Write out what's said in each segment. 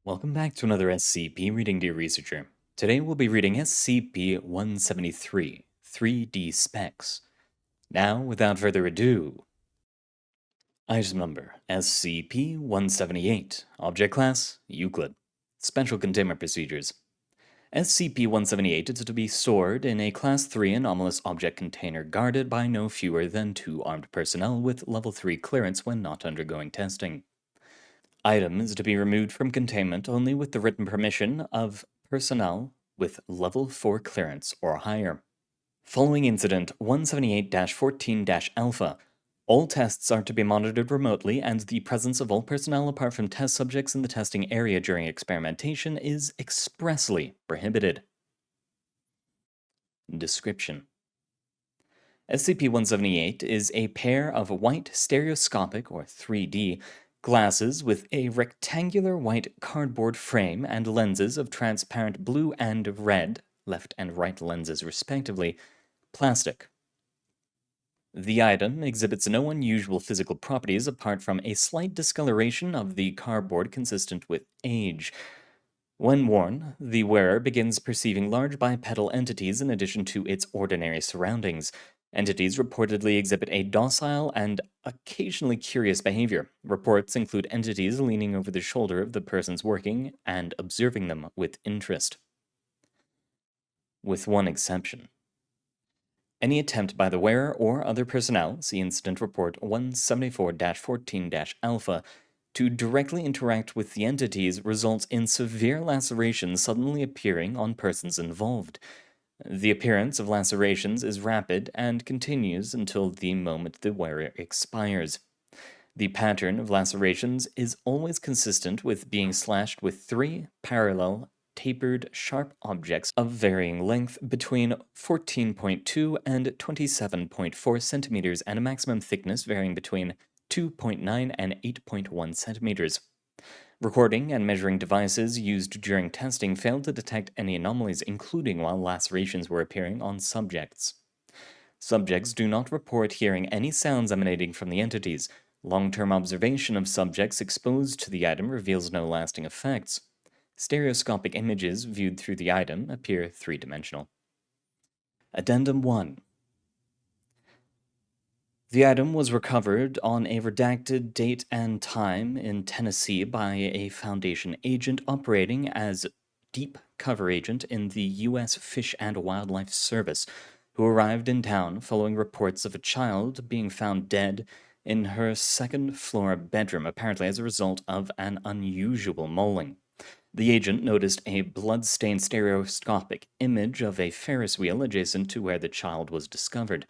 Welcome back to another SCP reading, dear researcher. Today we'll be reading SCP-173, 3D Specs. Now, without further ado, item number SCP-178, Object Class Euclid, Special Containment Procedures. SCP-178 is to be stored in a Class 3 anomalous object container guarded by no fewer than 2 armed personnel with Level 3 clearance when not undergoing testing. Item is to be removed from containment only with the written permission of personnel with Level 4 clearance or higher. Following Incident 178-14-Alpha, all tests are to be monitored remotely, and the presence of all personnel apart from test subjects in the testing area during experimentation is expressly prohibited. Description: SCP-178 is a pair of white stereoscopic, or 3D, glasses with a rectangular white cardboard frame and lenses of transparent blue and red, left and right lenses respectively, plastic. The item exhibits no unusual physical properties apart from a slight discoloration of the cardboard consistent with age. When worn, the wearer begins perceiving large bipedal entities in addition to its ordinary surroundings. Entities reportedly exhibit a docile and occasionally curious behavior. Reports include entities leaning over the shoulder of the persons working and observing them with interest. With one exception. Any attempt by the wearer or other personnel, see Incident Report 174-14-Alpha, to directly interact with the entities results in severe lacerations suddenly appearing on persons involved. The appearance of lacerations is rapid and continues until the moment the wearer expires. The pattern of lacerations is always consistent with being slashed with 3 parallel, tapered, sharp objects of varying length between 14.2 and 27.4 centimeters and a maximum thickness varying between 2.9 and 8.1 centimeters. Recording and measuring devices used during testing failed to detect any anomalies, including while lacerations were appearing on subjects. Subjects do not report hearing any sounds emanating from the entities. Long-term observation of subjects exposed to the item reveals no lasting effects. Stereoscopic images viewed through the item appear three-dimensional. Addendum 1. The item was recovered on a redacted date and time in Tennessee by a Foundation agent operating as deep cover agent in the U.S. Fish and Wildlife Service, who arrived in town following reports of a child being found dead in her second-floor bedroom, apparently as a result of an unusual mauling. The agent noticed a blood-stained stereoscopic image of a Ferris wheel adjacent to where the child was discovered,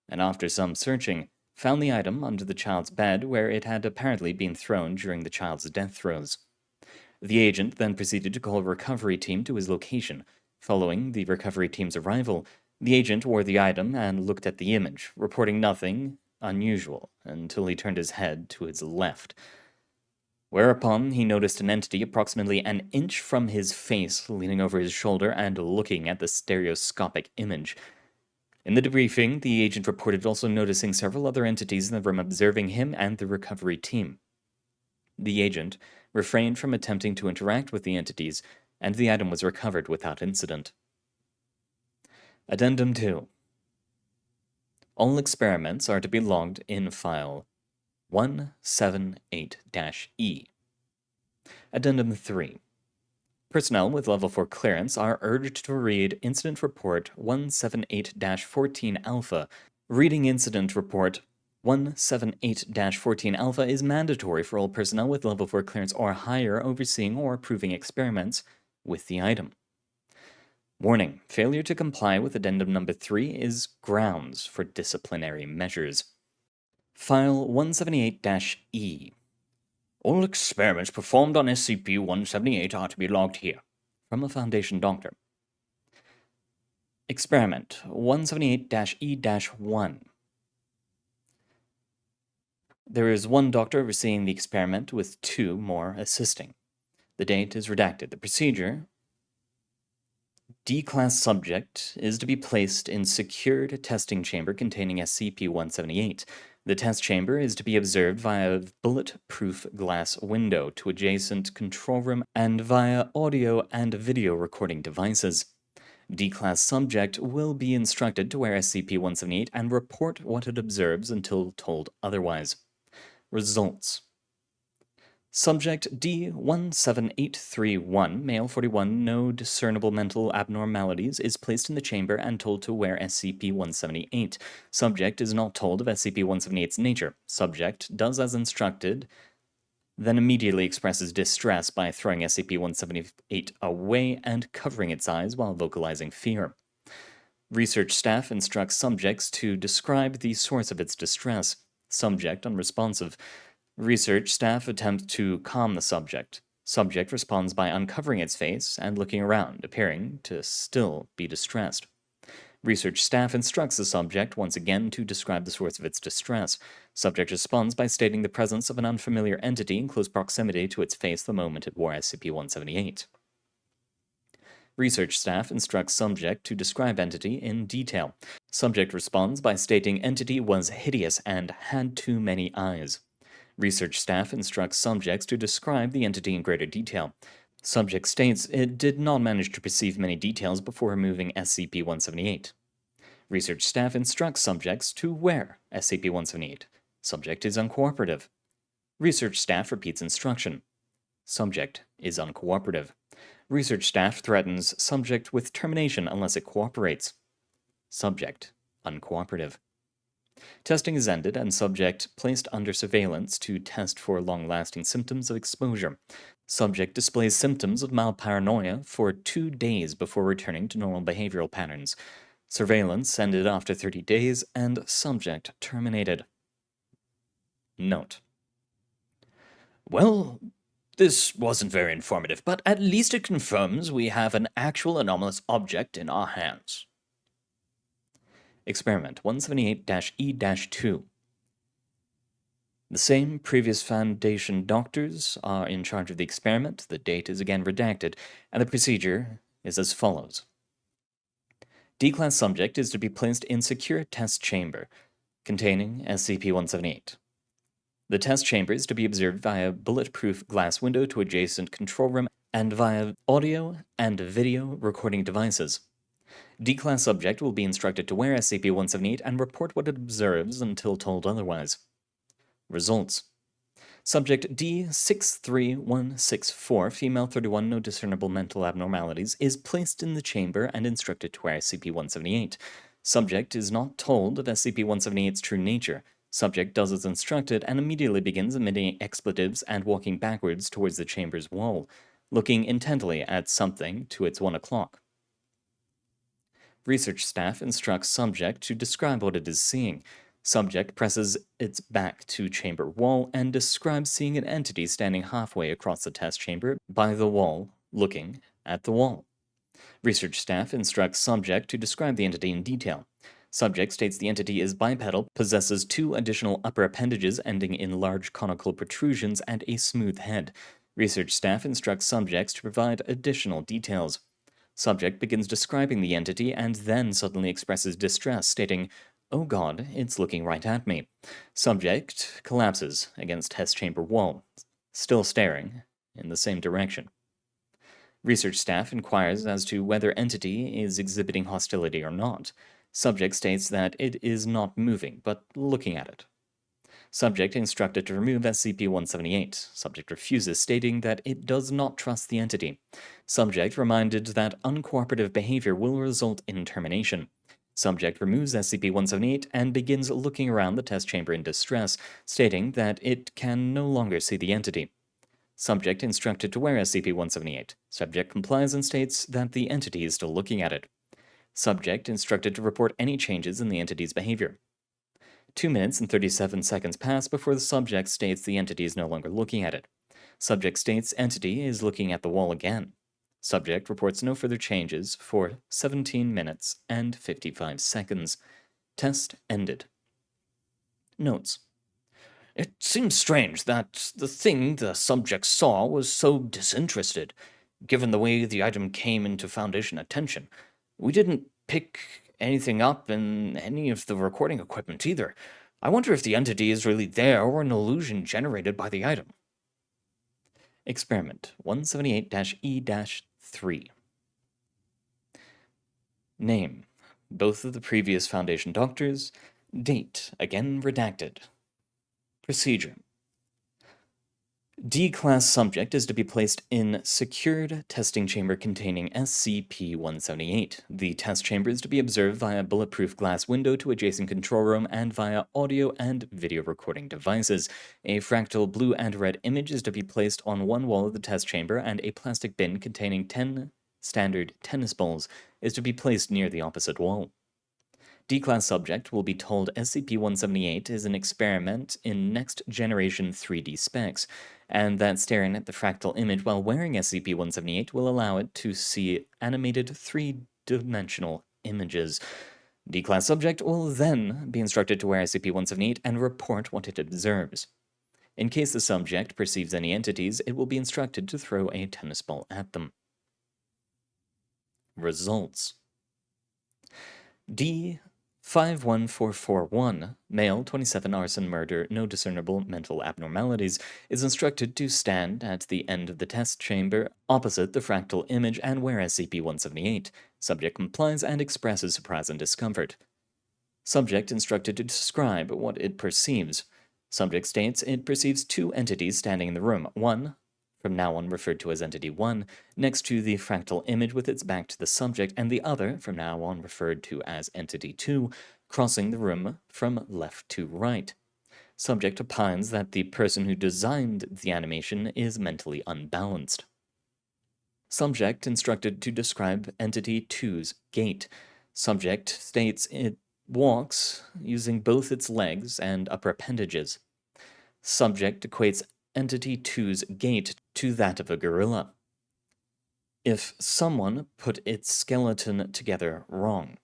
and after some searching, found the item under the child's bed where it had apparently been thrown during the child's death throes. The agent then proceeded to call a recovery team to his location. Following the recovery team's arrival, the agent wore the item and looked at the image, reporting nothing unusual until he turned his head to his left. Whereupon he noticed an entity approximately an inch from his face leaning over his shoulder and looking at the stereoscopic image. In the debriefing, the agent reported also noticing several other entities in the room observing him and the recovery team. The agent refrained from attempting to interact with the entities, and the item was recovered without incident. Addendum 2. All experiments are to be logged in file 178-E. Addendum 3. Personnel with Level 4 clearance are urged to read Incident Report 178-14-Alpha. Reading Incident Report 178-14-Alpha is mandatory for all personnel with Level 4 clearance or higher overseeing or approving experiments with the item. Warning: failure to comply with Addendum Number 3 is grounds for disciplinary measures. File 178-E. All experiments performed on SCP-178 are to be logged here. From a Foundation doctor. Experiment 178-E-1. There is one doctor overseeing the experiment with 2 more assisting. The date is redacted. The procedure D-class subject is to be placed in secured testing chamber containing SCP-178. The test chamber is to be observed via bulletproof glass window to adjacent control room and via audio and video recording devices. D-class subject will be instructed to wear SCP-178 and report what it observes until told otherwise. Results. Subject D17831, male 41, no discernible mental abnormalities, is placed in the chamber and told to wear SCP-178. Subject is not told of SCP-178's nature. Subject does as instructed, then immediately expresses distress by throwing SCP-178 away and covering its eyes while vocalizing fear. Research staff instructs subjects to describe the source of its distress. Subject unresponsive. Research staff attempt to calm the subject. Subject responds by uncovering its face and looking around, appearing to still be distressed. Research staff instructs the subject once again to describe the source of its distress. Subject responds by stating the presence of an unfamiliar entity in close proximity to its face the moment it wore SCP-178. Research staff instructs subject to describe entity in detail. Subject responds by stating entity was hideous and had too many eyes. Research staff instructs subjects to describe the entity in greater detail. Subject states it did not manage to perceive many details before removing SCP-178. Research staff instructs subjects to wear SCP-178. Subject is uncooperative. Research staff repeats instruction. Subject is uncooperative. Research staff threatens subject with termination unless it cooperates. Subject uncooperative. Testing is ended and subject placed under surveillance to test for long-lasting symptoms of exposure. Subject displays symptoms of mild paranoia for 2 days before returning to normal behavioral patterns. Surveillance ended after 30 days and subject terminated. Note. Well, this wasn't very informative, but at least it confirms we have an actual anomalous object in our hands. Experiment 178-E-2. The same previous Foundation doctors are in charge of the experiment. The date is again redacted, and the procedure is as follows. D-class subject is to be placed in secure test chamber containing SCP-178. The test chamber is to be observed via bulletproof glass window to adjacent control room and via audio and video recording devices. D-class subject will be instructed to wear SCP-178 and report what it observes until told otherwise. Results. Subject D63164, female 31, no discernible mental abnormalities, is placed in the chamber and instructed to wear SCP-178. Subject is not told of SCP-178's true nature. Subject does as instructed and immediately begins emitting expletives and walking backwards towards the chamber's wall, looking intently at something to its 1 o'clock. Research staff instructs subject to describe what it is seeing. Subject presses its back to chamber wall and describes seeing an entity standing halfway across the test chamber by the wall, looking at the wall. Research staff instructs subject to describe the entity in detail. Subject states the entity is bipedal, possesses 2 additional upper appendages ending in large conical protrusions, and a smooth head. Research staff instructs subjects to provide additional details. Subject begins describing the entity and then suddenly expresses distress, stating, "Oh God, it's looking right at me." Subject collapses against test chamber wall, still staring in the same direction. Research staff inquires as to whether entity is exhibiting hostility or not. Subject states that it is not moving, but looking at it. Subject instructed to remove SCP-178. Subject refuses, stating that it does not trust the entity. Subject reminded that uncooperative behavior will result in termination. Subject removes SCP-178 and begins looking around the test chamber in distress, stating that it can no longer see the entity. Subject instructed to wear SCP-178. Subject complies and states that the entity is still looking at it. Subject instructed to report any changes in the entity's behavior. 2 minutes and 37 seconds pass before the subject states the entity is no longer looking at it. Subject states entity is looking at the wall again. Subject reports no further changes for 17 minutes and 55 seconds. Test ended. Notes. It seems strange that the thing the subject saw was so disinterested. given the way the item came into Foundation attention. We didn't pick anything up in any of the recording equipment either. I wonder if the entity is really there or an illusion generated by the item. Experiment 178-E-3. Name: both of the previous Foundation doctors. Date, again redacted. Procedure: D-class subject is to be placed in secured testing chamber containing SCP-178. The test chamber is to be observed via bulletproof glass window to adjacent control room and via audio and video recording devices. A fractal blue and red image is to be placed on one wall of the test chamber, and a plastic bin containing 10 standard tennis balls is to be placed near the opposite wall. D-class subject will be told SCP-178 is an experiment in next-generation 3D specs, and that staring at the fractal image while wearing SCP-178 will allow it to see animated three-dimensional images. D-class subject will then be instructed to wear SCP-178 and report what it observes. In case the subject perceives any entities, it will be instructed to throw a tennis ball at them. Results: D51441, male, 27, arson, murder, no discernible mental abnormalities, is instructed to stand at the end of the test chamber opposite the fractal image and wear SCP-178. Subject complies and expresses surprise and discomfort. Subject instructed to describe what it perceives. Subject states it perceives two entities standing in the room, one, from now on referred to as Entity 1, next to the fractal image with its back to the subject, and the other, from now on referred to as Entity 2, crossing the room from left to right. Subject opines that the person who designed the animation is mentally unbalanced. Subject instructed to describe Entity 2's gait. Subject states it walks using both its legs and upper appendages. Subject equates Entity 2's gait to that of a gorilla. If someone put its skeleton together wrong.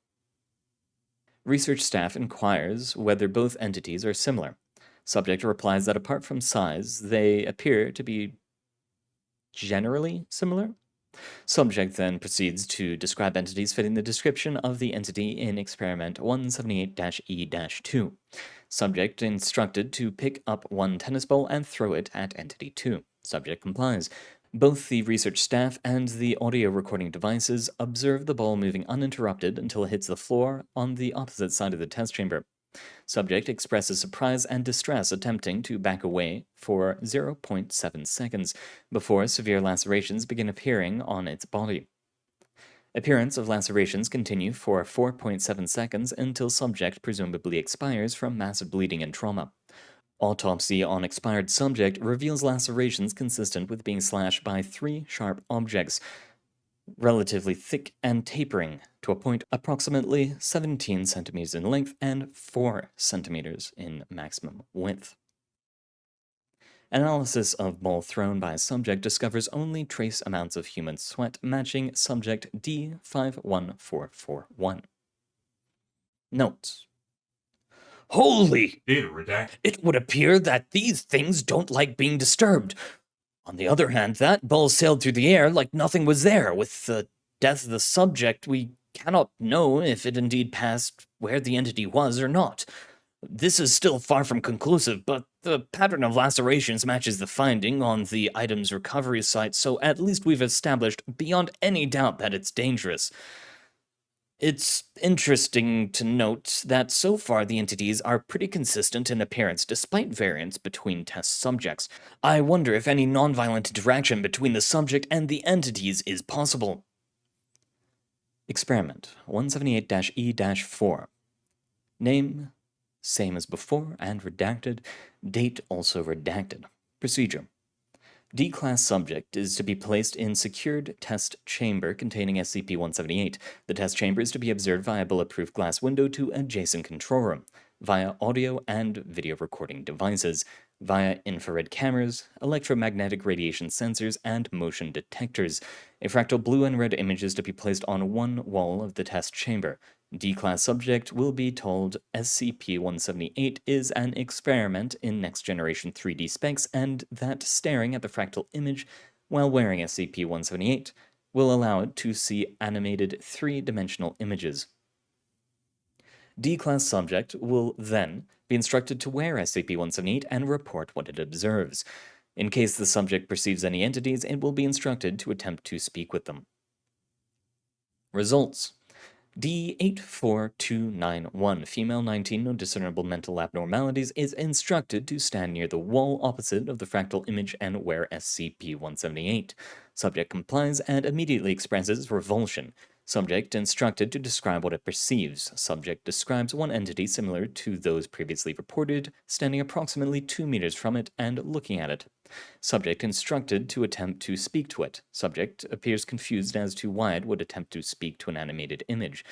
Research staff inquires whether both entities are similar. Subject replies that apart from size, they appear to be generally similar. Subject then proceeds to describe entities fitting the description of the entity in experiment 178-E-2. Subject instructed to pick up one tennis ball and throw it at Entity 2. Subject complies. Both the research staff and the audio recording devices observe the ball moving uninterrupted until it hits the floor on the opposite side of the test chamber. Subject expresses surprise and distress, attempting to back away for 0.7 seconds before severe lacerations begin appearing on its body. Appearance of lacerations continue for 4.7 seconds until subject presumably expires from massive bleeding and trauma. Autopsy on expired subject reveals lacerations consistent with being slashed by 3 sharp objects, relatively thick and tapering to a point approximately 17 centimeters in length and 4 centimeters in maximum width. Analysis of ball thrown by subject discovers only trace amounts of human sweat matching subject D51441. Notes: Holy! It would appear that these things don't like being disturbed. On the other hand, that ball sailed through the air like nothing was there. With the death of the subject, we cannot know if it indeed passed where the entity was or not. This is still far from conclusive, but the pattern of lacerations matches the finding on the item's recovery site, so at least we've established beyond any doubt that it's dangerous. It's interesting to note that so far the entities are pretty consistent in appearance despite variance between test subjects. I wonder if any nonviolent interaction between the subject and the entities is possible. Experiment 178-E-4. Name: same as before and redacted. Date also redacted. Procedure: D-class subject is to be placed in secured test chamber containing SCP-178. The test chamber is to be observed via bulletproof glass window to adjacent control room, via audio and video recording devices, via infrared cameras, electromagnetic radiation sensors, and motion detectors. A fractal blue and red image is to be placed on one wall of the test chamber. D-class subject will be told SCP-178 is an experiment in next-generation 3D specs, and that staring at the fractal image while wearing SCP-178 will allow it to see animated three-dimensional images. D-Class subject will then be instructed to wear SCP-178 and report what it observes. In case the subject perceives any entities, it will be instructed to attempt to speak with them. Results. D84291, female 19, no discernible mental abnormalities, is instructed to stand near the wall opposite of the fractal image and wear SCP-178. Subject complies and immediately expresses revulsion. Subject instructed to describe what it perceives. Subject describes one entity similar to those previously reported, standing approximately 2 meters from it and looking at it. Subject instructed to attempt to speak to it. Subject appears confused as to why it would attempt to speak to an animated image.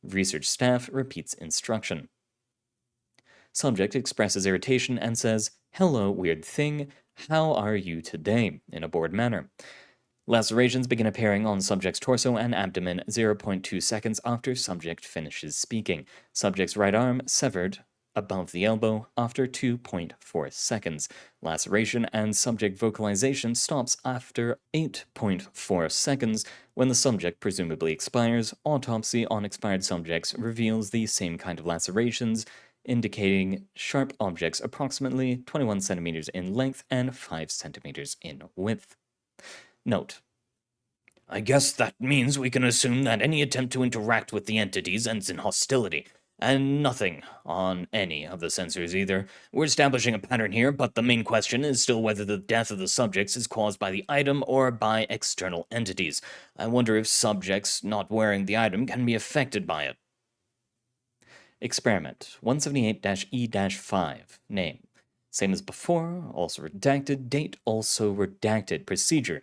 Research staff repeats instruction. Subject expresses irritation and says, "Hello, weird thing. How are you today?" in a bored manner. Lacerations begin appearing on subject's torso and abdomen 0.2 seconds after subject finishes speaking. Subject's right arm severed above the elbow after 2.4 seconds. Laceration and subject vocalization stops after 8.4 seconds when the subject presumably expires. Autopsy on expired subjects reveals the same kind of lacerations, indicating sharp objects approximately 21 centimeters in length and 5 centimeters in width. Note: I guess that means we can assume that any attempt to interact with the entities ends in hostility, and nothing on any of the sensors either. We're establishing a pattern here, but the main question is still whether the death of the subjects is caused by the item or by external entities. I wonder if subjects not wearing the item can be affected by it. Experiment 178-E-5. Name: same as before, also redacted. Date also redacted. Procedure: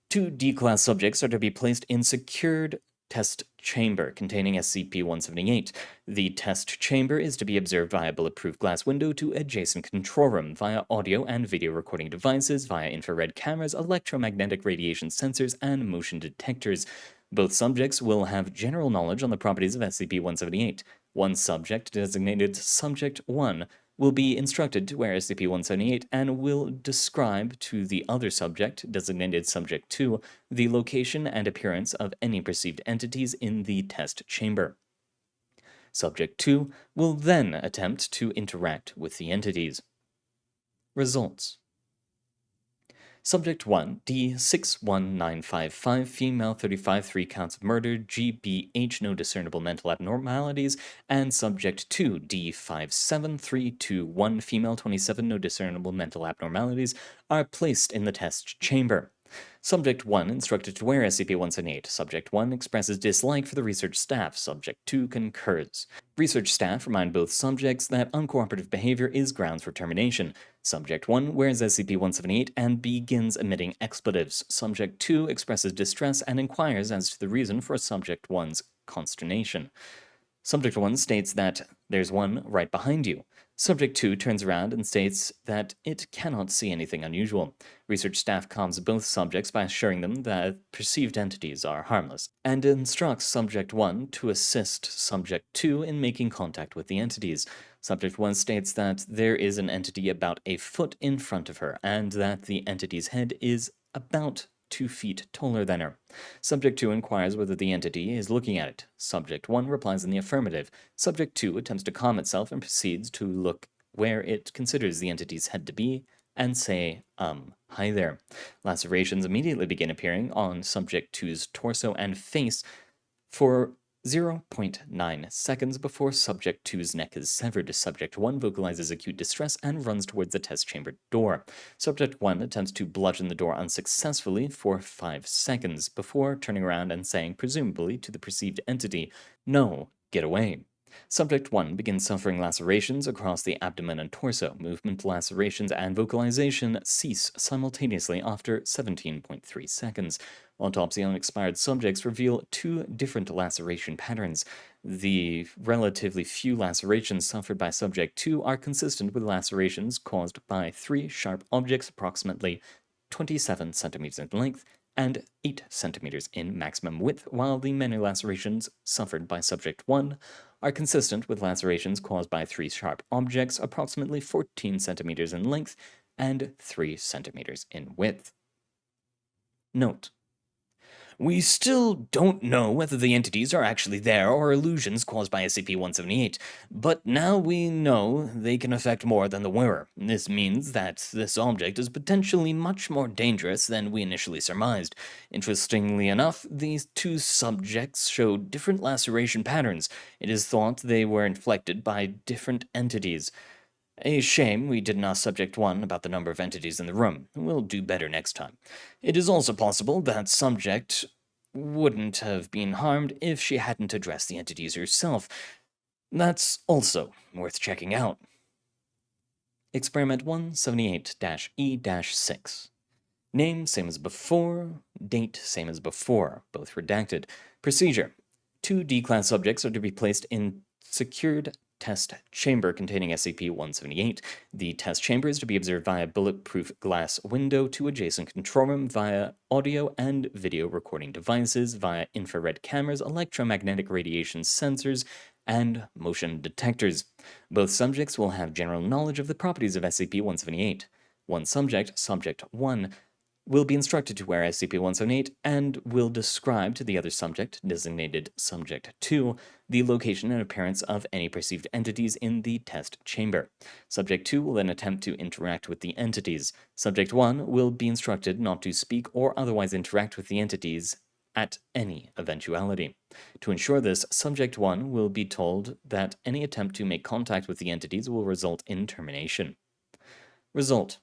2 D-Class subjects are to be placed in secured test chamber containing SCP-178. The test chamber is to be observed via bulletproof glass window to adjacent control room, via audio and video recording devices, via infrared cameras, electromagnetic radiation sensors, and motion detectors. Both subjects will have general knowledge on the properties of SCP-178. One subject, designated Subject 1, will be instructed to wear SCP-178 and will describe to the other subject, designated Subject 2, the location and appearance of any perceived entities in the test chamber. Subject 2 will then attempt to interact with the entities. Results. Subject 1, D61955, female 35, 3 counts of murder, GBH, no discernible mental abnormalities, and Subject 2, D57321, female 27, no discernible mental abnormalities, are placed in the test chamber. Subject 1 instructed to wear SCP-178. Subject 1 expresses dislike for the research staff. Subject 2 concurs. Research staff remind both subjects that uncooperative behavior is grounds for termination. Subject 1 wears SCP-178 and begins emitting expletives. Subject 2 expresses distress and inquires as to the reason for Subject 1's consternation. Subject 1 states that there's one right behind you. Subject 2 turns around and states that it cannot see anything unusual. Research staff calms both subjects by assuring them that perceived entities are harmless, and instructs Subject 1 to assist Subject 2 in making contact with the entities. Subject 1 states that there is an entity about a foot in front of her, and that the entity's head is about 2 feet taller than her. Subject 2 inquires whether the entity is looking at it. Subject 1 replies in the affirmative. Subject 2 attempts to calm itself and proceeds to look where it considers the entity's head to be and say, hi there. Lacerations immediately begin appearing on Subject 2's torso and face for 0.9 seconds before Subject 2's neck is severed. Subject 1 vocalizes acute distress and runs towards the test chamber door. Subject 1 attempts to bludgeon the door unsuccessfully for 5 seconds before turning around and saying, presumably to the perceived entity, "No, get away." Subject 1 begins suffering lacerations across the abdomen and torso. Movement, lacerations, and vocalization cease simultaneously after 17.3 seconds. Autopsy on expired subjects reveal 2 different laceration patterns. The relatively few lacerations suffered by Subject 2 are consistent with lacerations caused by 3 sharp objects approximately 27 centimeters in length and 8 centimeters in maximum width, while the many lacerations suffered by Subject 1 are consistent with lacerations caused by 3 sharp objects approximately 14 centimeters in length and 3 centimeters in width. Note: we still don't know whether the entities are actually there or illusions caused by SCP-178, but now we know they can affect more than the wearer. This means that this object is potentially much more dangerous than we initially surmised. Interestingly enough, these two subjects showed different laceration patterns. It is thought they were inflicted by different entities. A shame we didn't ask Subject 1 about the number of entities in the room. We'll do better next time. It is also possible that Subject wouldn't have been harmed if she hadn't addressed the entities herself. That's also worth checking out. Experiment 178-E-6. Name, same as before. Date, same as before, both redacted. Procedure. 2 D-class subjects are to be placed in secured test chamber containing SCP-178. The test chamber is to be observed via bulletproof glass window to adjacent control room via audio and video recording devices, via infrared cameras, electromagnetic radiation sensors, and motion detectors. Both subjects will have general knowledge of the properties of SCP-178. One subject, Subject 1, will be instructed to wear SCP-178 and will describe to the other subject, designated Subject 2, the location and appearance of any perceived entities in the test chamber. Subject 2 will then attempt to interact with the entities. Subject 1 will be instructed not to speak or otherwise interact with the entities at any eventuality. To ensure this, Subject 1 will be told that any attempt to make contact with the entities will result in termination. Result: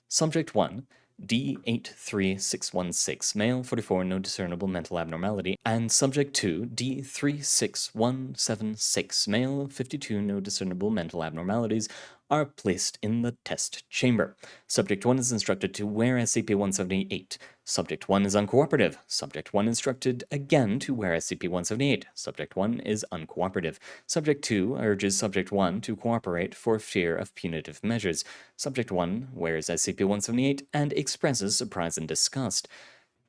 Subject 1, D83616, male, 44, no discernible mental abnormality, and Subject 2, D36176, male, 52, no discernible mental abnormalities, are placed in the test chamber. Subject 1 is instructed to wear SCP-178. Subject 1 is uncooperative. Subject 1 instructed again to wear SCP-178. Subject 1 is uncooperative. Subject 2 urges Subject 1 to cooperate for fear of punitive measures. Subject 1 wears SCP-178 and expresses surprise and disgust.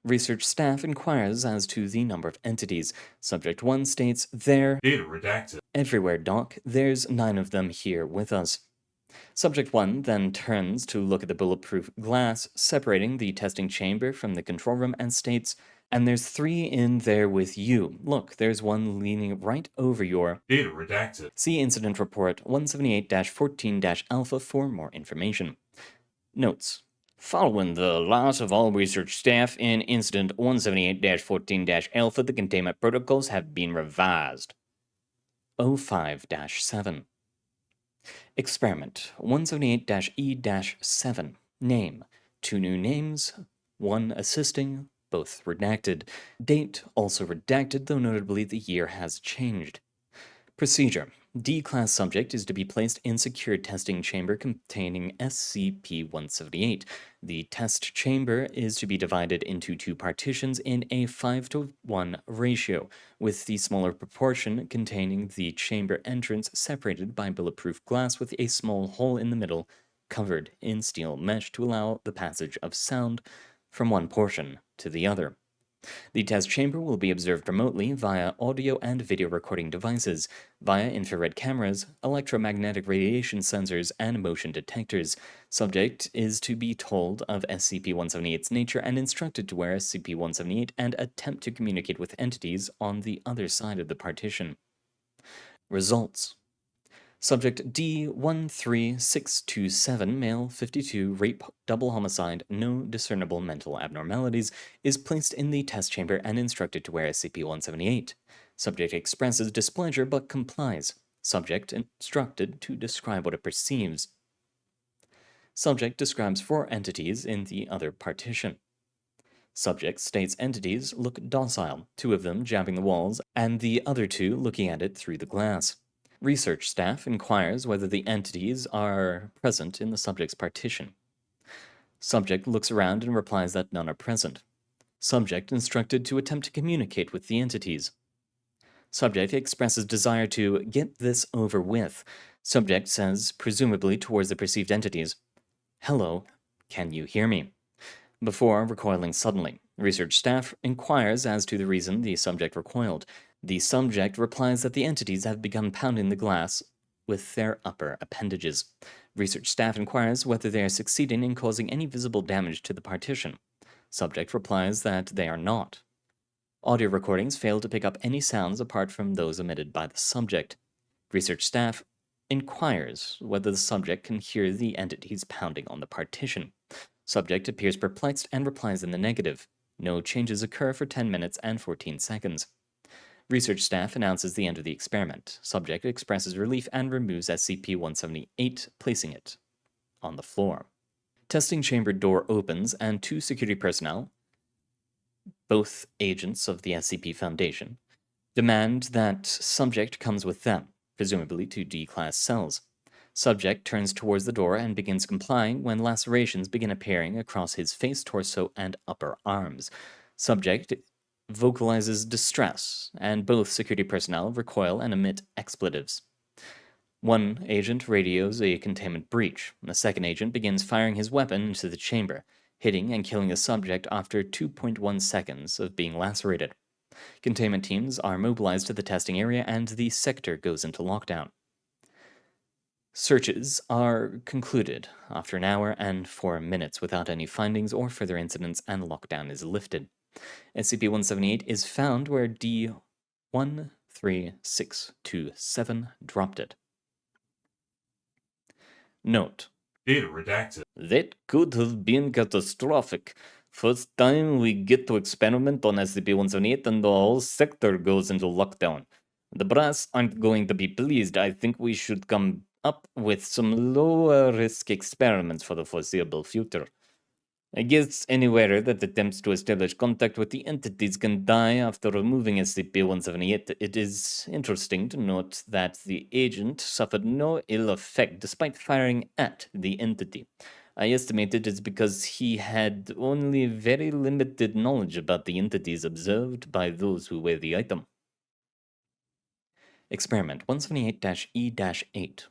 Research staff inquires as to the number of entities. Subject 1 states, "They're Data redacted. everywhere, Doc. There's 9 of them here with us." Subject 1 then turns to look at the bulletproof glass separating the testing chamber from the control room and states, "And there's 3 in there with you. Look, there's one leaning right over your..." Data redacted. See Incident Report 178-14-Alpha for more information. Notes: following the loss of all research staff in Incident 178-14-Alpha, the containment protocols have been revised. 05-7. Experiment 178-E-7. Name: 2 new names, 1 assisting, both redacted. Date also redacted, though notably the year has changed. Procedure: D-class subject is to be placed in secured testing chamber containing SCP-178. The test chamber is to be divided into 2 partitions in a 5:1 ratio, with the smaller proportion containing the chamber entrance separated by bulletproof glass with a small hole in the middle covered in steel mesh to allow the passage of sound from one portion to the other. The test chamber will be observed remotely via audio and video recording devices, via infrared cameras, electromagnetic radiation sensors, and motion detectors. Subject is to be told of SCP-178's nature and instructed to wear SCP-178 and attempt to communicate with entities on the other side of the partition. Results: Subject D13627, male, 52, rape, double homicide, no discernible mental abnormalities, is placed in the test chamber and instructed to wear SCP-178. Subject expresses displeasure but complies. Subject instructed to describe what it perceives. Subject describes 4 entities in the other partition. Subject states entities look docile, 2 of them jabbing the walls, and the other 2 looking at it through the glass. Research staff inquires whether the entities are present in the subject's partition. Subject looks around and replies that none are present. Subject instructed to attempt to communicate with the entities. Subject expresses desire to get this over with. Subject says, presumably towards the perceived entities, "Hello, can you hear me?" Before recoiling suddenly. Research staff inquires as to the reason the subject recoiled. The subject replies that the entities have begun pounding the glass with their upper appendages. Research staff inquires whether they are succeeding in causing any visible damage to the partition. Subject replies that they are not. Audio recordings fail to pick up any sounds apart from those emitted by the subject. Research staff inquires whether the subject can hear the entities pounding on the partition. Subject appears perplexed and replies in the negative. No changes occur for 10 minutes and 14 seconds. Research staff announces the end of the experiment. Subject expresses relief and removes SCP-178, placing it on the floor. Testing chamber door opens and 2 security personnel, both agents of the SCP Foundation, demand that subject comes with them, presumably to D-class cells. Subject turns towards the door and begins complying when lacerations begin appearing across his face, torso, and upper arms. Subject vocalizes distress, and both security personnel recoil and emit expletives. One agent radios a containment breach. The second agent begins firing his weapon into the chamber, hitting and killing the subject after 2.1 seconds of being lacerated. Containment teams are mobilized to the testing area and the sector goes into lockdown. Searches are concluded after an hour and 4 minutes without any findings or further incidents, and lockdown is lifted. SCP-178 is found where D13627 dropped it. Note: Data redacted. That could have been catastrophic. First time we get to experiment on SCP-178 and the whole sector goes into lockdown. The brass aren't going to be pleased. I think we should come up with some lower risk experiments for the foreseeable future. I guess anywhere that attempts to establish contact with the entities can die after removing SCP-178. It is interesting to note that the agent suffered no ill effect despite firing at the entity. I estimate it is because he had only very limited knowledge about the entities observed by those who wear the item. Experiment 178-E-8.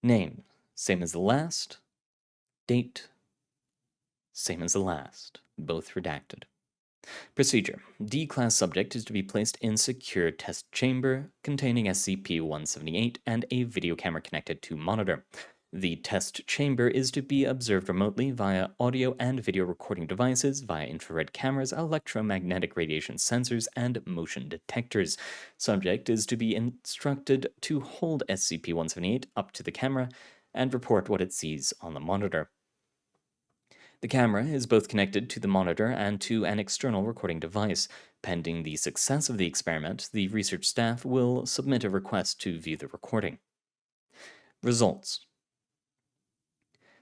Name: same as the last. Date: same as the last, both redacted. Procedure: D-class subject is to be placed in secure test chamber containing SCP-178 and a video camera connected to monitor. The test chamber is to be observed remotely via audio and video recording devices, via infrared cameras, electromagnetic radiation sensors, and motion detectors. Subject is to be instructed to hold SCP-178 up to the camera and report what it sees on the monitor. The camera is both connected to the monitor and to an external recording device. Pending the success of the experiment, the research staff will submit a request to view the recording. Results: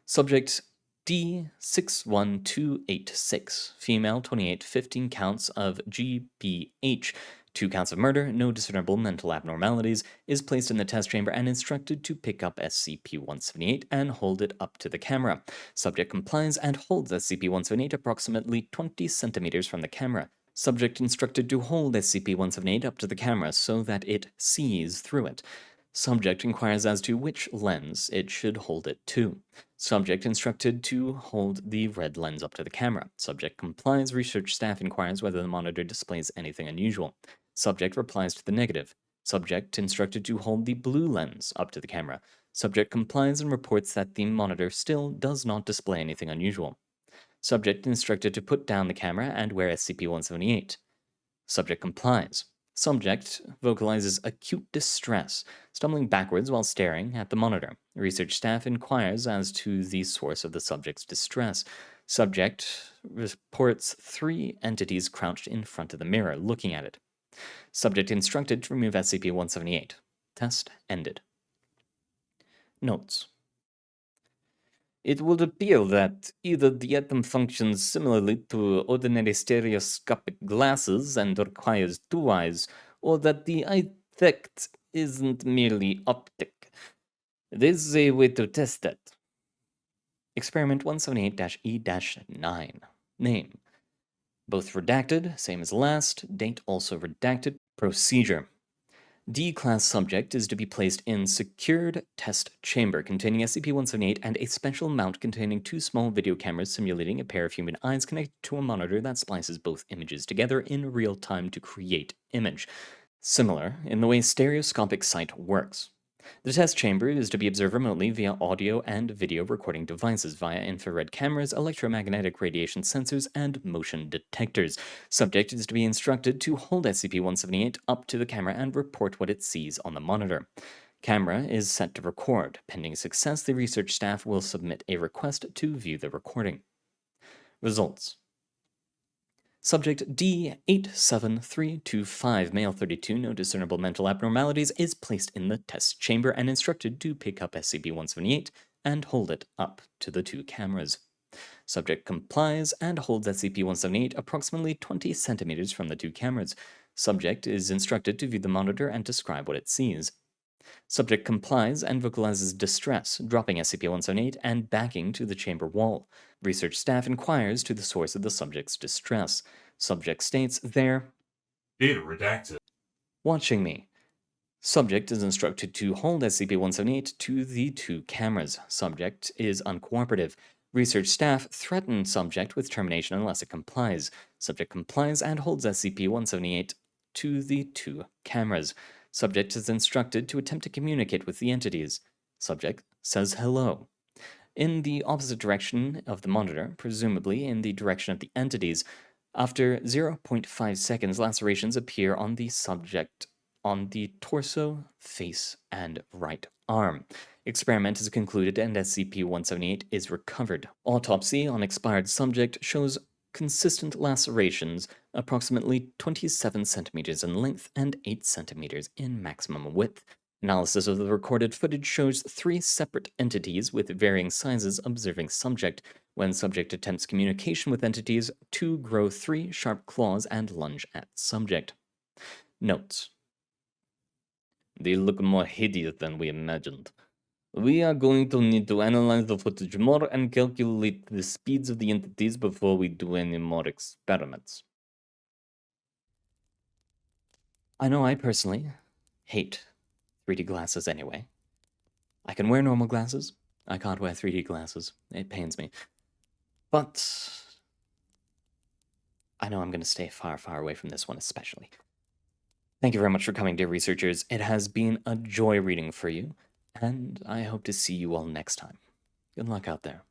Subject D61286, female, 28, 15 counts of GBH, 2 counts of murder, no discernible mental abnormalities, is placed in the test chamber and instructed to pick up SCP-178 and hold it up to the camera. Subject complies and holds SCP-178 approximately 20 centimeters from the camera. Subject instructed to hold SCP-178 up to the camera so that it sees through it. Subject inquires as to which lens it should hold it to. Subject instructed to hold the red lens up to the camera. Subject complies. Research staff inquires whether the monitor displays anything unusual. Subject replies to the negative. Subject instructed to hold the blue lens up to the camera. Subject complies and reports that the monitor still does not display anything unusual. Subject instructed to put down the camera and wear SCP-178. Subject complies. Subject vocalizes acute distress, stumbling backwards while staring at the monitor. Research staff inquires as to the source of the subject's distress. Subject reports 3 entities crouched in front of the mirror, looking at it. Subject instructed to remove SCP-178. Test ended. Notes: It would appear that either the item functions similarly to ordinary stereoscopic glasses and requires 2 eyes, or that the effect isn't merely optic. There's a way to test that. Experiment 178-E-9. Name: both redacted, same as last. Date also redacted. Procedure: D-class subject is to be placed in secured test chamber containing SCP-178 and a special mount containing 2 small video cameras simulating a pair of human eyes connected to a monitor that splices both images together in real time to create image, similar in the way stereoscopic sight works. The test chamber is to be observed remotely via audio and video recording devices via infrared cameras, electromagnetic radiation sensors, and motion detectors. Subject is to be instructed to hold SCP-178 up to the camera and report what it sees on the monitor. Camera is set to record. Pending success, the research staff will submit a request to view the recording. Results. Subject D87325, male 32, no discernible mental abnormalities, is placed in the test chamber and instructed to pick up SCP-178 and hold it up to the 2 cameras. Subject complies and holds SCP-178 approximately 20 centimeters from the 2 cameras. Subject is instructed to view the monitor and describe what it sees. Subject complies and vocalizes distress, dropping SCP-178 and backing to the chamber wall. Research staff inquires to the source of the subject's distress. Subject states they're Data redacted. watching me. Subject is instructed to hold SCP-178 to the 2 cameras. Subject is uncooperative. Research staff threaten subject with termination unless it complies. Subject complies and holds SCP-178 to the 2 cameras. Subject is instructed to attempt to communicate with the entities. Subject says hello. In the opposite direction of the monitor, presumably in the direction of the entities. After 0.5 seconds, lacerations appear on the subject on the torso, face, and right arm. Experiment is concluded and SCP-178 is recovered. Autopsy on expired subject shows consistent lacerations, approximately 27 centimeters in length and 8 centimeters in maximum width. Analysis of the recorded footage shows 3 separate entities with varying sizes observing subject. When subject attempts communication with entities, 2 grow 3 sharp claws and lunge at subject. Notes. They look more hideous than we imagined. We are going to need to analyze the footage more and calculate the speeds of the entities before we do any more experiments. I know I personally hate 3D glasses anyway. I can wear normal glasses. I can't wear 3D glasses. It pains me. But I know I'm going to stay far, far away from this one especially. Thank you very much for coming, dear researchers. It has been a joy reading for you, and I hope to see you all next time. Good luck out there.